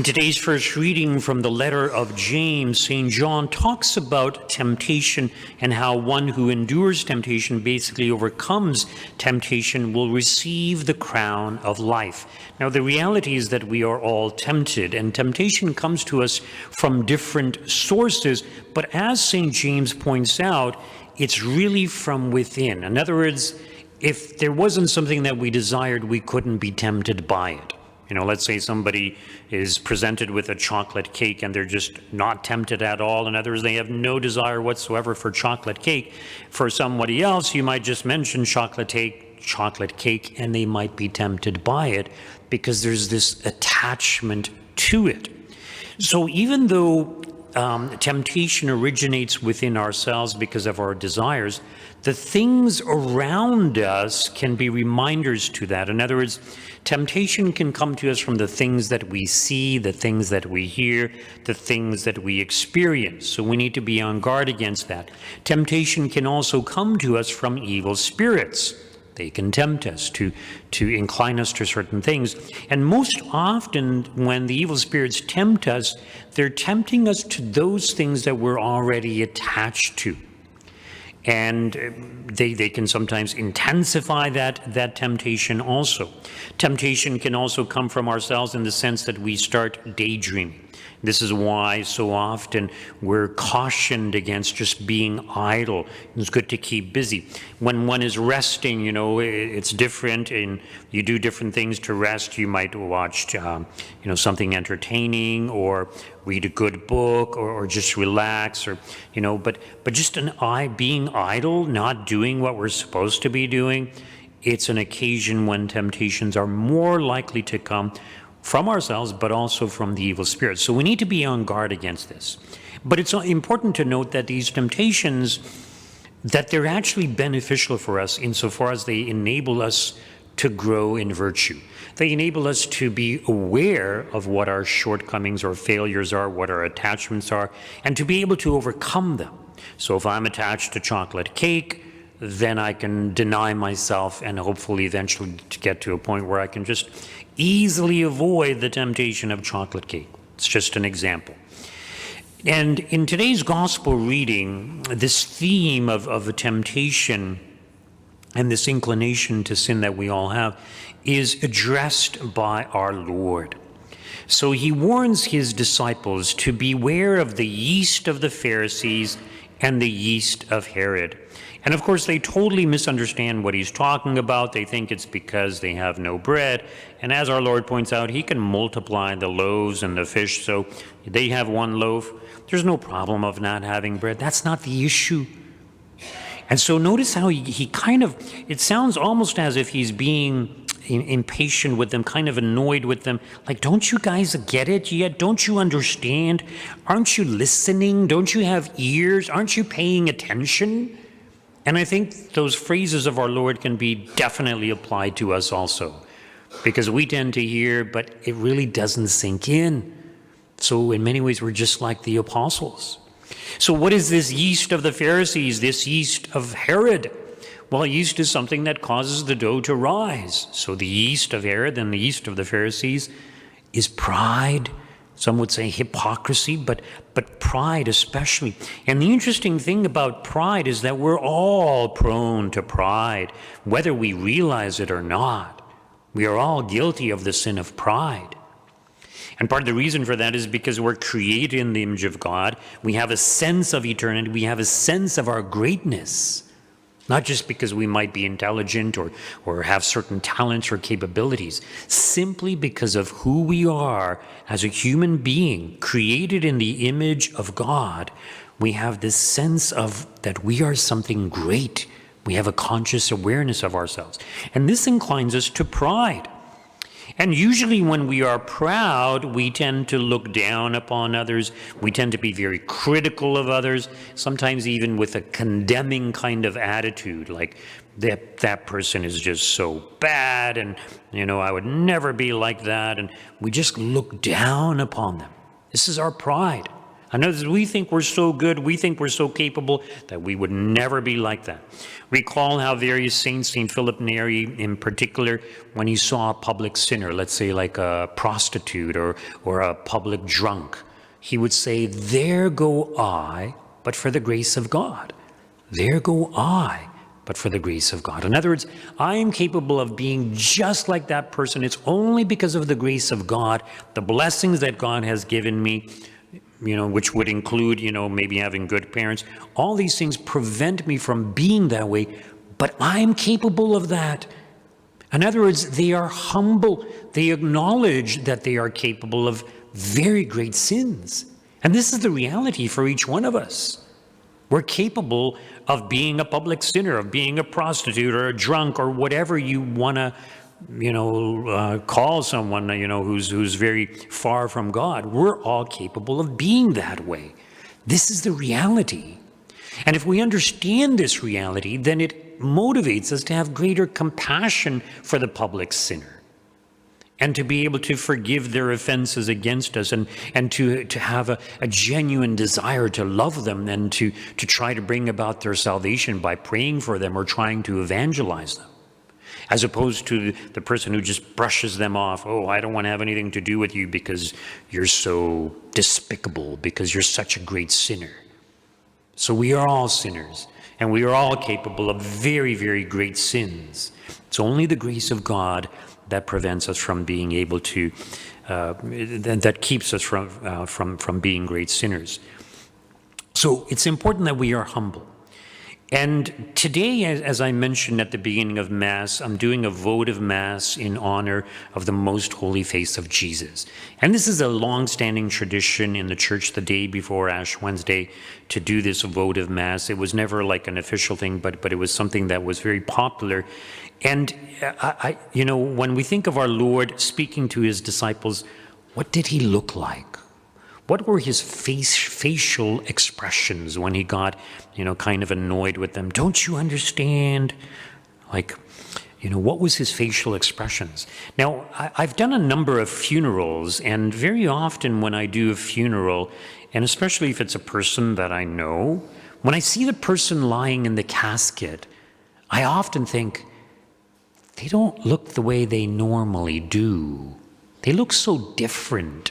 In today's first reading from the letter of James, St. John talks about temptation and how one who endures temptation, basically overcomes temptation, will receive the crown of life. Now, the reality is that we are all tempted, and temptation comes to us from different sources, but as St. James points out, it's really from within. In other words, if there wasn't something that we desired, we couldn't be tempted by it. Let's say somebody is presented with a chocolate cake and they're just not tempted at all. In other words, they have no desire whatsoever for chocolate cake. For somebody else, you might just mention chocolate cake, and they might be tempted by it because there's this attachment to it. So even though temptation originates within ourselves because of our desires, the things around us can be reminders to that. In other words, temptation can come to us from the things that we see, the things that we hear, the things that we experience. So we need to be on guard against that. Temptation can also come to us from evil spirits. They can tempt us to incline us to certain things. And most often when the evil spirits tempt us, they're tempting us to those things that we're already attached to. And they can sometimes intensify that temptation also. Temptation can also come from ourselves in the sense that we start daydreaming. This is why so often we're cautioned against just being idle. It's good to keep busy. When one is resting, it's different, and you do different things to rest. You might watch, something entertaining, or read a good book, or just relax, but just being idle, not doing what we're supposed to be doing, it's an occasion when temptations are more likely to come from ourselves, but also from the evil spirits. So we need to be on guard against this. But it's important to note that these temptations, that they're actually beneficial for us insofar as they enable us to grow in virtue. They enable us to be aware of what our shortcomings or failures are, what our attachments are, and to be able to overcome them. So if I'm attached to chocolate cake, then I can deny myself and hopefully eventually to get to a point where I can just easily avoid the temptation of chocolate cake. It's just an example. And in today's gospel reading, this theme of a temptation and this inclination to sin that we all have is addressed by our Lord. So he warns his disciples to beware of the yeast of the Pharisees and the yeast of Herod. And of course, they totally misunderstand what he's talking about. They think it's because they have no bread. And as our Lord points out, he can multiply the loaves and the fish. So they have one loaf. There's no problem of not having bread. That's not the issue. And so notice how he kind of, it sounds almost as if he's being impatient with them, kind of annoyed with them. Like, don't you guys get it yet? Don't you understand? Aren't you listening? Don't you have ears? Aren't you paying attention? And I think those phrases of our Lord can be definitely applied to us also, because we tend to hear, but it really doesn't sink in. So in many ways, we're just like the apostles. So what is this yeast of the Pharisees, this yeast of Herod? Well, yeast is something that causes the dough to rise. So the yeast of Herod and the yeast of the Pharisees is pride. Some would say hypocrisy, but pride especially. And the interesting thing about pride is that we're all prone to pride, whether we realize it or not. We are all guilty of the sin of pride. And part of the reason for that is because we're created in the image of God. We have a sense of eternity. We have a sense of our greatness. Not just because we might be intelligent or have certain talents or capabilities, simply because of who we are as a human being created in the image of God. We have this sense of that we are something great. We have a conscious awareness of ourselves. And this inclines us to pride. And usually when we are proud, we tend to look down upon others. We tend to be very critical of others, sometimes even with a condemning kind of attitude, like that person is just so bad, and I would never be like that. And we just look down upon them. This is our pride. And as we think we're so good, we think we're so capable, that we would never be like that. Recall how various saints, St. Philip Neri in particular, when he saw a public sinner, let's say like a prostitute or a public drunk, he would say, "There go I, but for the grace of God. There go I, but for the grace of God." In other words, I am capable of being just like that person. It's only because of the grace of God, the blessings that God has given me, which would include, maybe having good parents. All these things prevent me from being that way, but I'm capable of that. In other words, they are humble. They acknowledge that they are capable of very great sins. And this is the reality for each one of us. We're capable of being a public sinner, of being a prostitute or a drunk or whatever you want to call someone, who's very far from God. We're all capable of being that way. This is the reality. And if we understand this reality, then it motivates us to have greater compassion for the public sinner and to be able to forgive their offenses against us and to have a genuine desire to love them and to try to bring about their salvation by praying for them or trying to evangelize them. As opposed to the person who just brushes them off. "Oh, I don't want to have anything to do with you because you're so despicable, because you're such a great sinner." So we are all sinners, and we are all capable of very, very great sins. It's only the grace of God that prevents us from being able to, that keeps us from being great sinners. So it's important that we are humble. And today, as I mentioned at the beginning of Mass, I'm doing a votive Mass in honor of the Most Holy Face of Jesus. And this is a long-standing tradition in the Church the day before Ash Wednesday to do this votive Mass. It was never like an official thing, but it was something that was very popular. And, when we think of our Lord speaking to his disciples, what did he look like? What were his facial expressions when he got, kind of annoyed with them? Don't you understand? What was his facial expressions? Now, I've done a number of funerals, and very often when I do a funeral, and especially if it's a person that I know, when I see the person lying in the casket, I often think, they don't look the way they normally do. They look so different.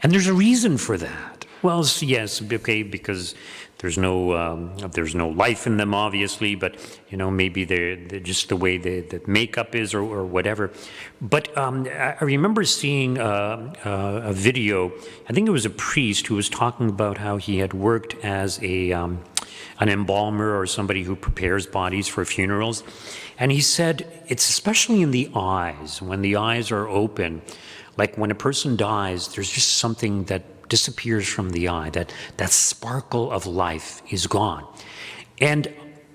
And there's a reason for that. Well, yes, okay, because there's no life in them, obviously, but maybe they're just the way the makeup is or whatever. But I remember seeing a video. I think it was a priest who was talking about how he had worked as an embalmer or somebody who prepares bodies for funerals, and he said it's especially in the eyes, when the eyes are open. Like when a person dies, there's just something that disappears from the eye, that sparkle of life is gone. And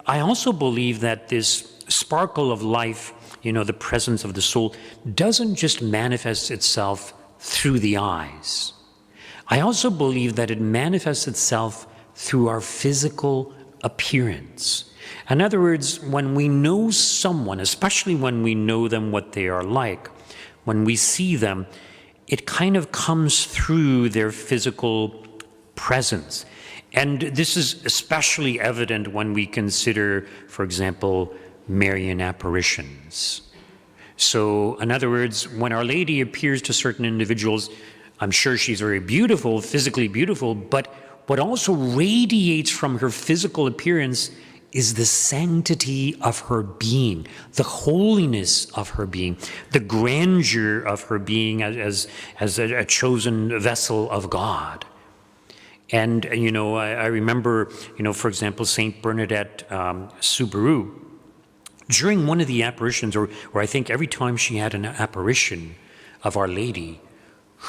I also believe that this sparkle of life, the presence of the soul, doesn't just manifest itself through the eyes. I also believe that it manifests itself through our physical appearance. In other words, when we know someone, especially when we know them what they are like, when we see them, it kind of comes through their physical presence. And this is especially evident when we consider, for example, Marian apparitions. So, in other words, when Our Lady appears to certain individuals, I'm sure she's very beautiful, physically beautiful, but what also radiates from her physical appearance is the sanctity of her being, the holiness of her being, the grandeur of her being as a chosen vessel of God. And, I remember, for example, St. Bernadette Soubirous, during one of the apparitions, or I think every time she had an apparition of Our Lady,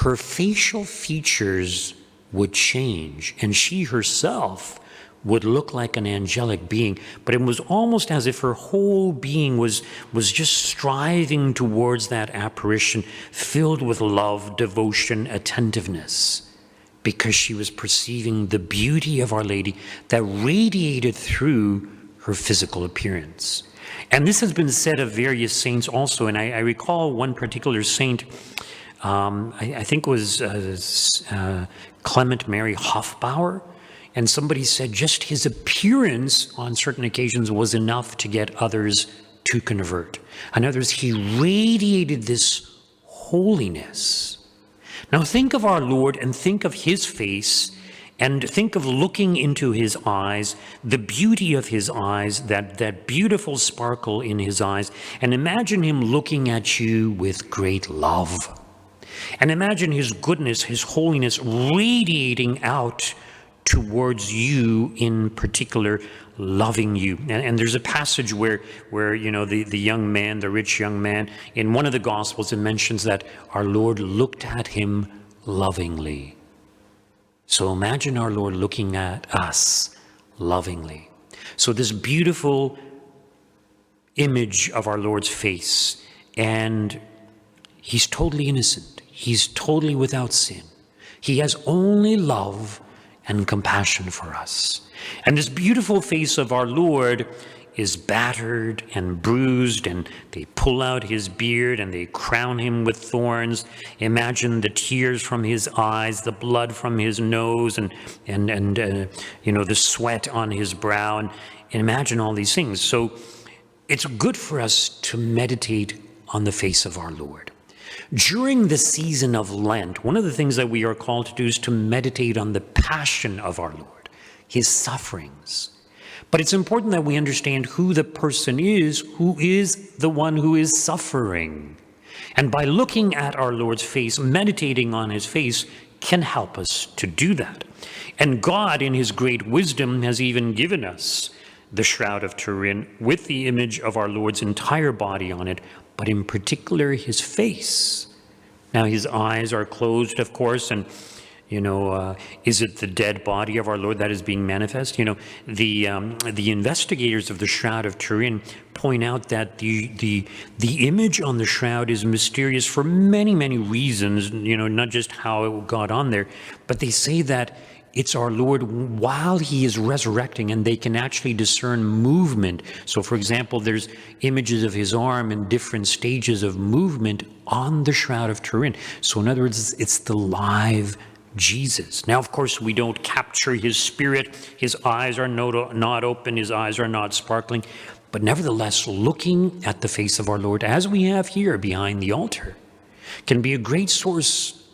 her facial features would change, and she herself would look like an angelic being, but it was almost as if her whole being was just striving towards that apparition, filled with love, devotion, attentiveness, because she was perceiving the beauty of Our Lady that radiated through her physical appearance. And this has been said of various saints also, and I recall one particular saint I think it was Clement Mary Hofbauer, and somebody said just his appearance on certain occasions was enough to get others to convert. In other words, he radiated this holiness. Now think of our Lord and think of his face and think of looking into his eyes, the beauty of his eyes, that beautiful sparkle in his eyes, and imagine him looking at you with great love. And imagine his goodness, his holiness radiating out towards you in particular, loving you. And there's a passage where the young man, the rich young man, in one of the Gospels, it mentions that our Lord looked at him lovingly. So imagine our Lord looking at us lovingly. So this beautiful image of our Lord's face, and he's totally innocent. He's totally without sin. He has only love and compassion for us. And this beautiful face of our Lord is battered and bruised, and they pull out his beard and they crown him with thorns. Imagine the tears from his eyes, the blood from his nose, and the sweat on his brow, and imagine all these things. So it's good for us to meditate on the face of our Lord. During the season of Lent, one of the things that we are called to do is to meditate on the passion of our Lord, his sufferings. But it's important that we understand who the person is who is the one who is suffering. And by looking at our Lord's face, meditating on his face, can help us to do that. And God, in his great wisdom, has even given us the Shroud of Turin with the image of our Lord's entire body on it, but in particular his face. Now his eyes are closed, of course, and is it the dead body of our Lord that is being manifest? The investigators of the Shroud of Turin point out that the image on the shroud is mysterious for many, many reasons, not just how it got on there, but they say that it's our Lord while he is resurrecting, and they can actually discern movement. So, for example, there's images of his arm in different stages of movement on the Shroud of Turin. So, in other words, it's the live Jesus. Now, of course, we don't capture his spirit. His eyes are not open. His eyes are not sparkling. But nevertheless, looking at the face of our Lord, as we have here behind the altar, can be a great source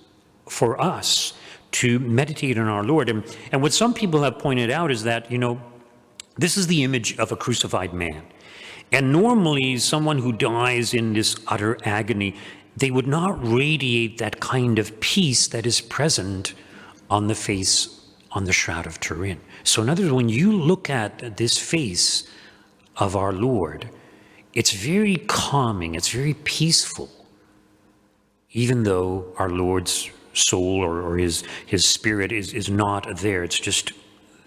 for us to meditate on our Lord. And what some people have pointed out is that, this is the image of a crucified man. And normally, someone who dies in this utter agony, they would not radiate that kind of peace that is present on the face on the Shroud of Turin. So in other words, when you look at this face of our Lord, it's very calming, it's very peaceful, even though our Lord's soul or his spirit is not there. It's just,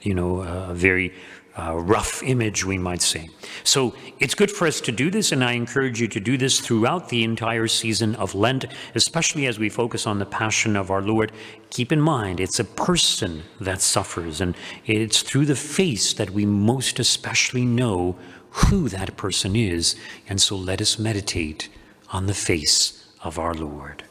a very rough image, we might say. So it's good for us to do this, and I encourage you to do this throughout the entire season of Lent, especially as we focus on the passion of our Lord. Keep in mind, it's a person that suffers, and it's through the face that we most especially know who that person is. And so let us meditate on the face of our Lord.